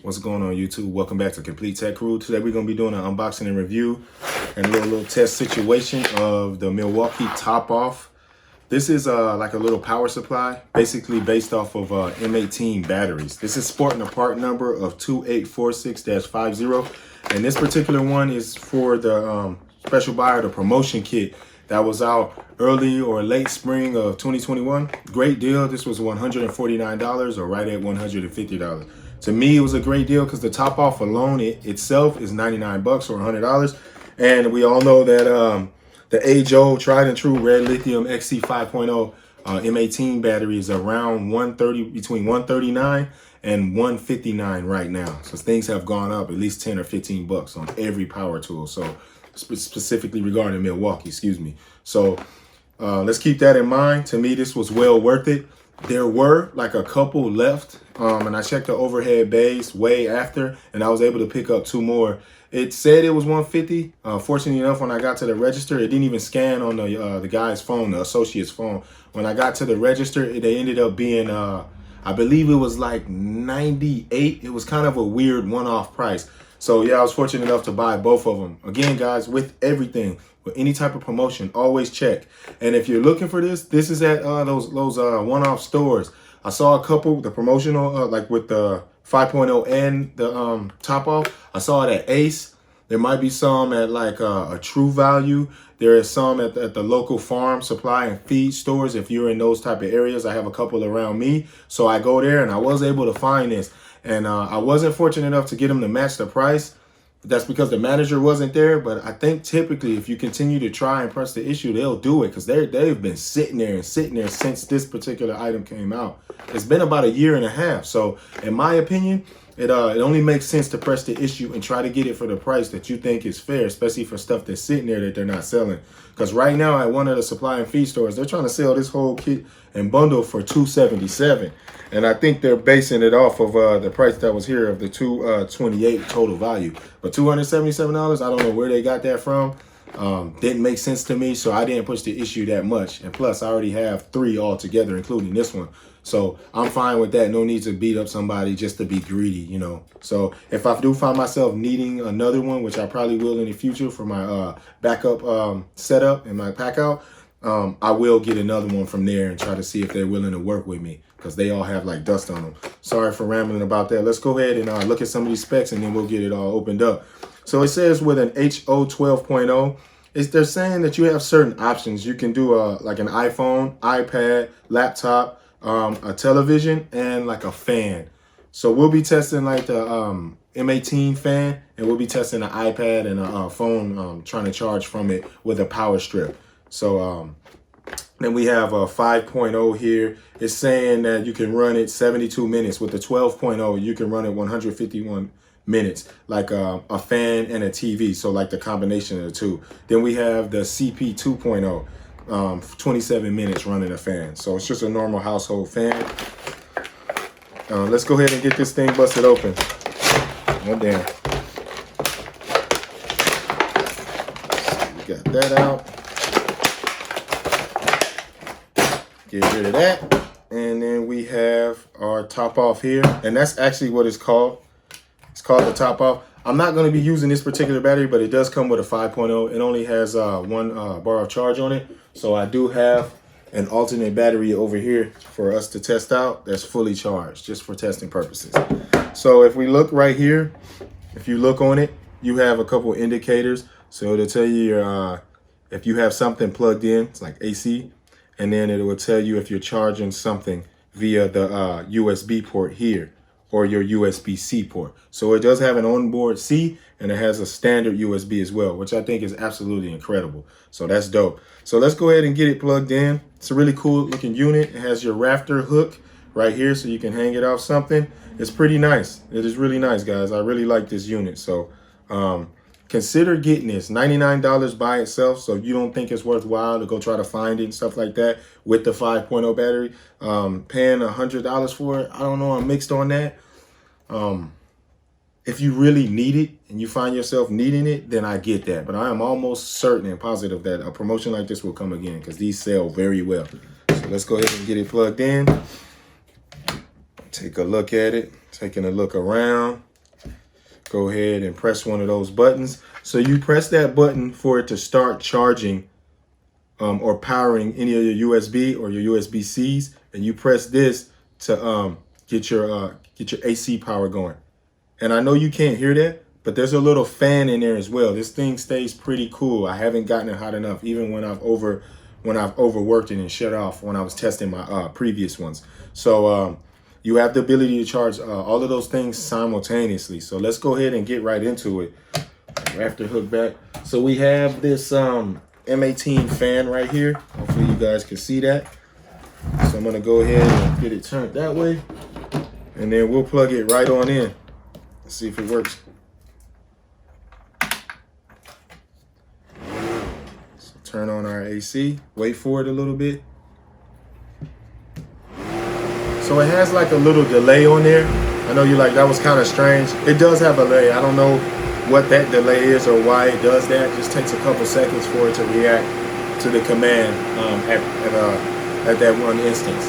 What's going on, YouTube? Welcome back to Complete Tech Crew. Today we're going to be doing an unboxing and review and a little test situation of the Milwaukee Top Off. This is like a little power supply, basically based off of M18 batteries. This is sporting a part number of 2846-50, and this particular one is for the special buyer, the promotion kit that was out early or late spring of 2021. Great deal. This was $149 or right at $150. To me, it was a great deal because the Top Off alone itself is 99 bucks or $100. And we all know that the age-old, tried and true red lithium XC 5.0 M18 battery is around between 139 and 159 right now. So things have gone up at least 10 or 15 bucks on every power tool. So specifically regarding Milwaukee, excuse me. So let's keep that in mind. To me, this was well worth it. There were like a couple left, and I checked the overhead bays way after, and I was able to pick up two more. It said it was 150. Fortunately enough, when I got to the register, it didn't even scan on the guy's phone, the associate's phone. When I got to the register, they ended up being, I believe it was like 98. It was kind of a weird one-off price. So yeah, I was fortunate enough to buy both of them. Again, guys, with everything, with any type of promotion, always check. And if you're looking for this is at those one-off stores. I saw a couple, the promotional, like with the 5.0 and the Top Off. I saw it at Ace. There might be some at like a True Value. There is some at the local farm supply and feed stores. If you're in those type of areas, I have a couple around me. So I go there and I was able to find this. And I wasn't fortunate enough to get them to match the price. That's because the manager wasn't there. But I think typically if you continue to try and press the issue, they'll do it, because they've been sitting there since this particular item came out. It's been about 1.5 years. So in my opinion, it only makes sense to press the issue and try to get it for the price that you think is fair, especially for stuff that's sitting there that they're not selling. Because right now at one of the supply and feed stores, they're trying to sell this whole kit and bundle for $277. And I think they're basing it off of the price that was here of the $228 total value. But $277, I don't know where they got that from. Didn't make sense to me, so I didn't push the issue that much. And plus, I already have 3 altogether, including this one. So I'm fine with that. No need to beat up somebody just to be greedy, you know. So if I do find myself needing another one, which I probably will in the future for my backup setup and my pack out, I will get another one from there and try to see if they're willing to work with me, because they all have like dust on them. Sorry for rambling about that. Let's go ahead and look at some of these specs, and then we'll get it all opened up. So it says with an HO 12.0, they're saying that you have certain options. You can do like an iPhone, iPad, laptop, a television, and like a fan. So we'll be testing like the M18 fan, and we'll be testing an iPad and a phone, trying to charge from it with a power strip. So then we have a 5.0 here. It's saying that you can run it 72 minutes. With the 12.0, you can run it 151 minutes, like a fan and a TV. So like the combination of the two. Then we have the CP 2.0. 27 minutes running a fan. So it's just a normal household fan. Let's go ahead and get this thing busted open. Oh, damn. We got that out. Get rid of that. And then we have our Top Off here. And that's actually what it's called. It's called the Top Off. I'm not going to be using this particular battery, but it does come with a 5.0. It only has one bar of charge on it. So I do have an alternate battery over here for us to test out that's fully charged, just for testing purposes. So if we look right here, if you look on it, you have a couple indicators. So it'll tell you your, if you have something plugged in, it's like AC, and then it will tell you if you're charging something via the USB port here, or your USB-C port. So it does have an onboard C, and it has a standard USB as well, which I think is absolutely incredible. So that's dope. So let's go ahead and get it plugged in. It's a really cool looking unit. It has your rafter hook right here, so you can hang it off something. It's pretty nice. It is really nice, guys. I really like this unit. So consider getting this. $99 by itself, so you don't think it's worthwhile to go try to find it and stuff like that with the 5.0 battery. Paying $100 for it, I don't know, I'm mixed on that. If you really need it and you find yourself needing it, then I get that. But I am almost certain and positive that a promotion like this will come again, because these sell very well. So let's go ahead and get it plugged in. Take a look at it, taking a look around. go ahead and press one of those buttons. So you press that button for it to start charging or powering any of your USB or your USB-Cs, and you press this to get your AC power going. And I know you can't hear that, but there's a little fan in there as well. This thing stays pretty cool. I haven't gotten it hot enough, even when I've overworked it and shut off when I was testing my previous ones. So you have the ability to charge all of those things simultaneously. So let's go ahead and get right into it. Wrap the hook back. So we have this M18 fan right here. Hopefully you guys can see that. So I'm gonna go ahead and get it turned that way, and then we'll plug it right on in. Let's see if it works. So turn on our AC, wait for it a little bit. So it has like a little delay on there. I know you're like, that was kind of strange. It does have a delay. I don't know what that delay is or why it does that. It just takes a couple seconds for it to react to the command at that one instance.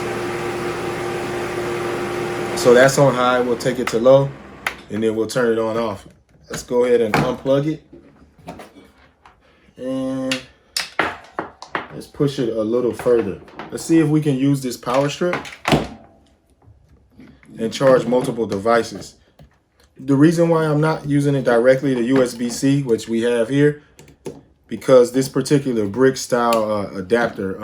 So that's on high. We'll take it to low, and then we'll turn it on off. Let's go ahead and unplug it. And let's push it a little further. Let's see if we can use this power strip and charge multiple devices. The reason why I'm not using it directly to USB-C, which we have here, because this particular brick style adapter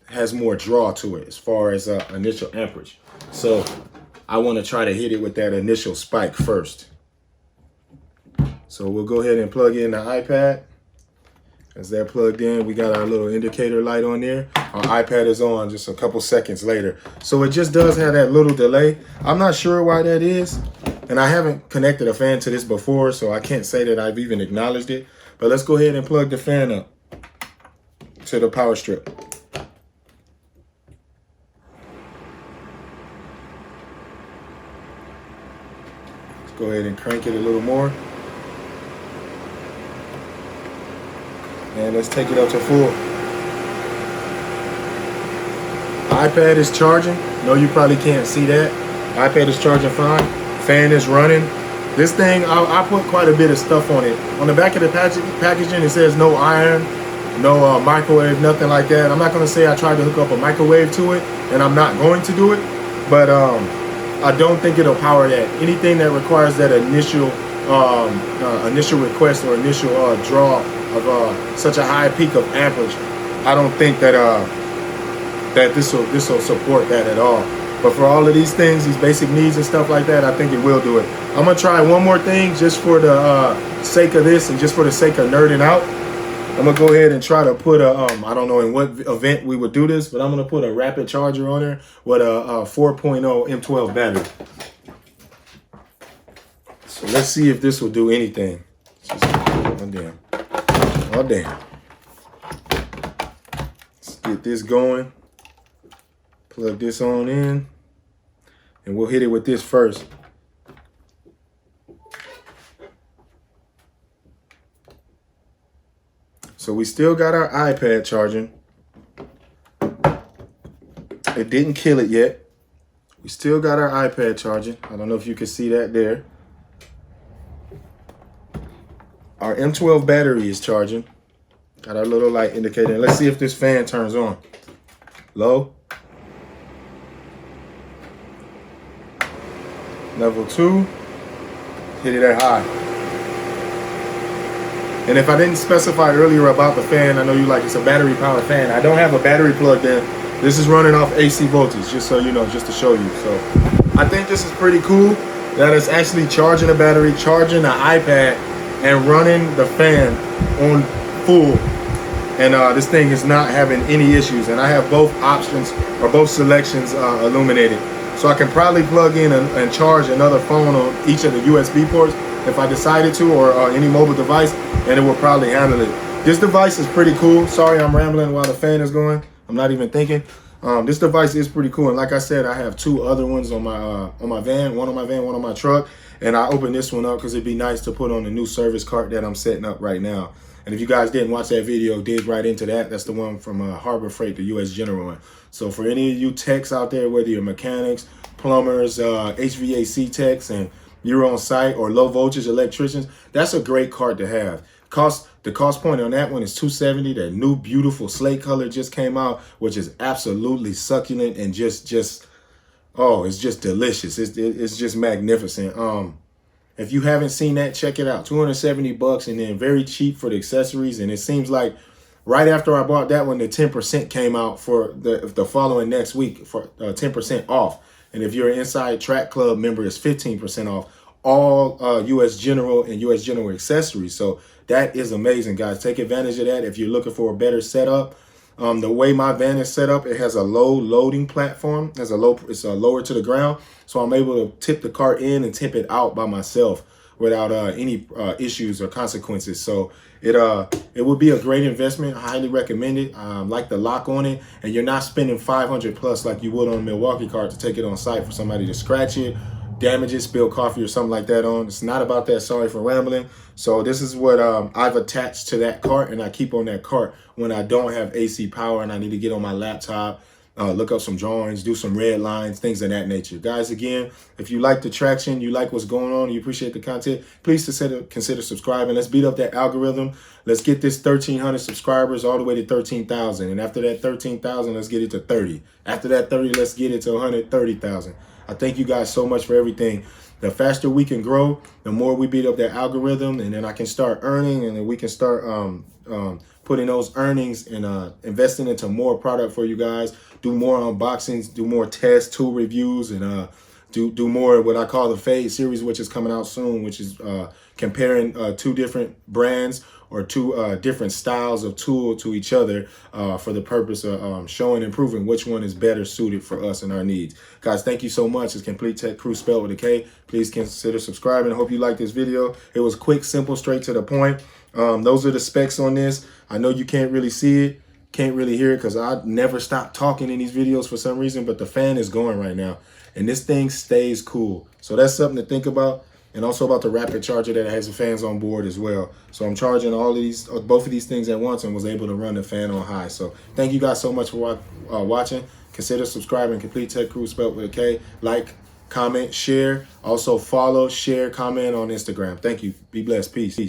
has more draw to it as far as initial amperage. So I want to try to hit it with that initial spike first. So we'll go ahead and plug in the iPad. As that plugged in, we got our little indicator light on there. Our iPad is on just a couple seconds later. So it just does have that little delay. I'm not sure why that is. And I haven't connected a fan to this before, so I can't say that I've even acknowledged it. But let's go ahead and plug the fan up to the power strip. Let's go ahead and crank it a little more. And let's take it up to full. iPad is charging. No, you probably can't see that. iPad is charging fine. Fan is running. This thing, I put quite a bit of stuff on it. On the back of the packaging, it says no iron, no microwave, nothing like that. I'm not going to say I tried to hook up a microwave to it, and I'm not going to do it. But I don't think it'll power that. Anything that requires that initial request or initial draw of such a high peak of amperage, I don't think that that this will support that at all. But for all of these things, these basic needs and stuff like that, I think it will do it. I'm gonna try one more thing just for the sake of this and just for the sake of nerding out. I'm gonna go ahead and try to put a I don't know in what event we would do this, but I'm gonna put a rapid charger on there with a 4.0 M12 battery. So let's see if this will do anything. Oh damn. Oh damn. Let's get this going. Plug this on in. And we'll hit it with this first. So we still got our iPad charging. It didn't kill it yet. We still got our iPad charging. I don't know if you can see that there. Our M12 battery is charging. Got our little light indicator. Let's see if this fan turns on. Low. Level 2. Hit it at high. And if I didn't specify earlier about the fan, I know you like it's a battery powered fan. I don't have a battery plugged in. This is running off AC voltage, just so you know, just to show you. So I think this is pretty cool that it's actually charging the battery, charging the iPad, and running the fan on full. And this thing is not having any issues. And I have both options or both selections illuminated. So I can probably plug in and charge another phone on each of the USB ports if I decided to, or any mobile device, and it will probably handle it. This device is pretty cool. Sorry, I'm rambling while the fan is going. I'm not even thinking. This device is pretty cool. And like I said, I have two other ones on my van, one on my van, one on my truck. And I opened this one up because it'd be nice to put on the new service cart that I'm setting up right now. And if you guys didn't watch that video, dig right into that. That's the one from Harbor Freight, the US General one. So for any of you techs out there, whether you're mechanics, plumbers, HVAC techs, and you're on site, or low voltage electricians, that's a great cart to have. The cost point on that one is $270. That new beautiful slate color just came out, which is absolutely succulent and just oh, it's just delicious. It's just magnificent. If you haven't seen that, check it out. $270, and then very cheap for the accessories. And it seems like right after I bought that one, the 10% came out for the following next week for 10% off. And if you're an Inside Track Club member, it's 15% off all US General and US General accessories. So that is amazing, guys. Take advantage of that if you're looking for a better setup. The way my van is set up, it has a low loading platform. It's lower to the ground, so I'm able to tip the cart in and tip it out by myself without any issues or consequences. So it would be a great investment. I highly recommend it. Like the lock on it, and you're not spending 500 plus like you would on a Milwaukee cart to take it on site for somebody to scratch it, damage it, spill coffee or something like that on. It's not about that. Sorry for rambling. So this is what I've attached to that cart, and I keep on that cart when I don't have AC power and I need to get on my laptop, look up some drawings, do some red lines, things of that nature. Guys, again, if you like the traction, you like what's going on, you appreciate the content, please consider subscribing. Let's beat up that algorithm. Let's get this 1,300 subscribers all the way to 13,000. And after that 13,000, let's get it to 30. After that 30, let's get it to 130,000. I thank you guys so much for everything. The faster we can grow, the more we beat up that algorithm, and then I can start earning, and then we can start putting those earnings and investing into more product for you guys, do more unboxings, do more tests, tool reviews, and do more what I call the Fade series, which is coming out soon, which is comparing two different brands or two different styles of tool to each other for the purpose of showing and proving which one is better suited for us and our needs. Guys, thank you so much. It's Complete Tech Crew, spelled with a K. Please consider subscribing. I hope you like this video. It was quick, simple, straight to the point. Those are the specs on this. I know you can't really see it, can't really hear it, because I never stop talking in these videos for some reason, but the fan is going right now, and this thing stays cool. So that's something to think about. And also about the rapid charger that has the fans on board as well. So I'm charging both of these things at once, and was able to run the fan on high. So thank you guys so much for watching. Consider subscribing. Complete Tech Crew, spelled with a K. Like, comment, share. Also follow, share, comment on Instagram. Thank you. Be blessed. Peace.